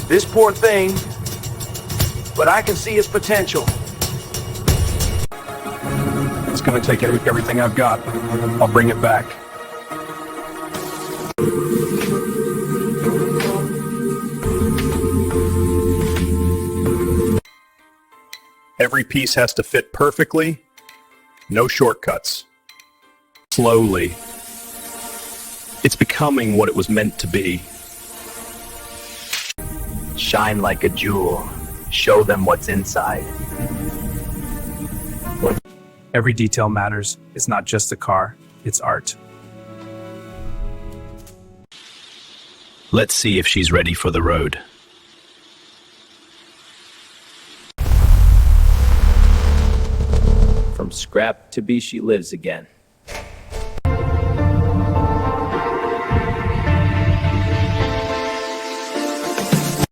This poor thing, but I can see its potential. It's gonna take everything I've got. I'll bring it back. Every piece has to fit perfectly. No shortcuts. Slowly. It's becoming what it was meant to be. Shine like a jewel. Show them what's inside. Every detail matters. It's not just a car, it's art. Let's see if she's ready for the road. From scrap to be she lives again.